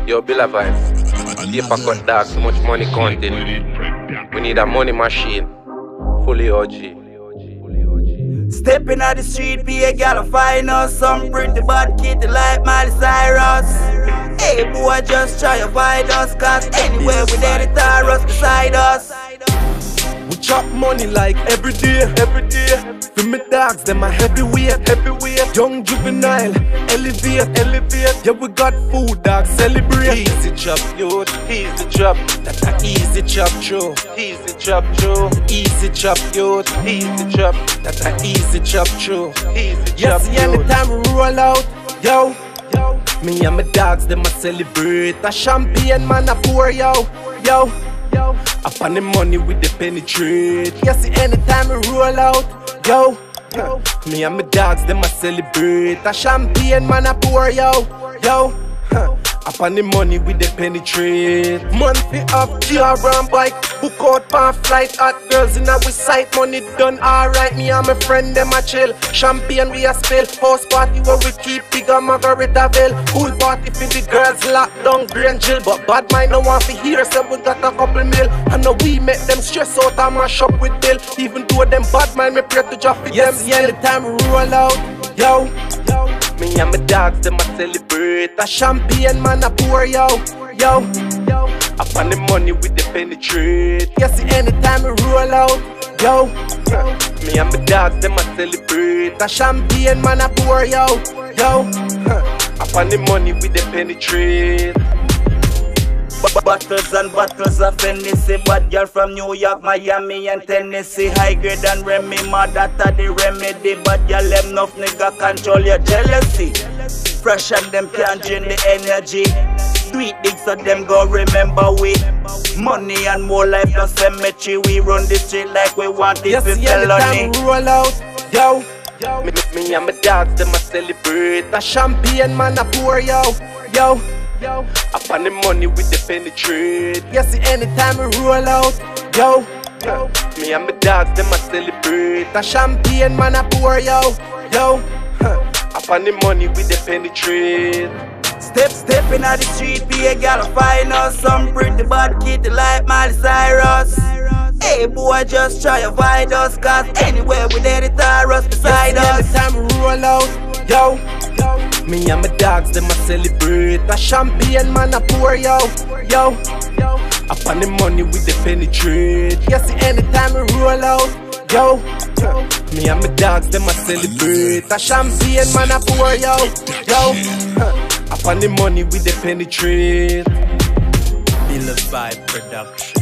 Yo, Bill of Vibes. Paper cut dark, so much money counting. We need a money machine. Fully OG. Stepping out the street, be a gal find us. Some pretty bad kitty like Miley Cyrus. Hey boy, just try to avoid us, cause anywhere we there the Taurus beside us. We chop money like every day. For me dogs, them a heavyweight. Young juvenile, elevate. Yeah, we got food, dogs, celebrate. Easy chop, youth, easy chop. That's a easy chop, true. Easy chop, true. Easy chop, youth, easy chop. That's a easy chop, true. Easy chop, yes, anytime we roll out, yo. Me and my dogs, them a celebrate. A champagne man a pour, yo. Up on the money with the penetrate. Yes, anytime we roll out, yo. Me and my dogs, them a celebrate. A champagne man a pour, yo. Up on the money with the penetrate. Monthly up, car and bike. Book out pan flight. Hot girls in our sight. Money done alright. Me and my friend them a chill. Champagne we a spill. House party where we keep bigger Margaritaville. Cool party for the girls locked down Green Jill. But bad mind no want to hear. So we got a couple mil. And now we make them stress out and mash up with bill. Even though them bad mind me pray to just fit them. Yes, anytime we roll out, yo. Me and my dogs, them a celebrate. A champagne man a pour, yo. Up on the money with the penetrate. Yes, anytime we roll out, yo. Me and my dogs, them a celebrate. A champagne man a pour, yo. Up on the money with the penetrate. Bottles and bottles of Hennessy. Bad girl from New York, Miami and Tennessee. High grade and Remy, mad that a the remedy. Bad girl, them enough nigga control your jealousy. Fresh and them can't drain the energy. Sweet dick so them go remember we. Money and more life, no cemetery. We run the street like we want it for felony. Yes, anytime we roll out, yo. Me and my dogs, them a celebrate. A champagne man a pour, yo. Up on the money with the penetrate. Yes, anytime we roll out, yo. Me and my dogs, them a celebrate. A champagne man a pour, yo. Up on the money with the penetrate. Stepping out the street, be a gal find us. Some pretty bad kitty like Miley Cyrus. Hey boy, just try to avoid us, cause anywhere we there the Taurus beside us. Anytime we roll out, yo. Me and my dogs, them a celebrate. A champagne man a pour, yo. Up on the money with the penetrate. Yes, anytime we roll out, yo. Me and my dogs, them a celebrate. A champagne man a pour, yo. Up on the money with the penetrate. Bill of Vibes Production.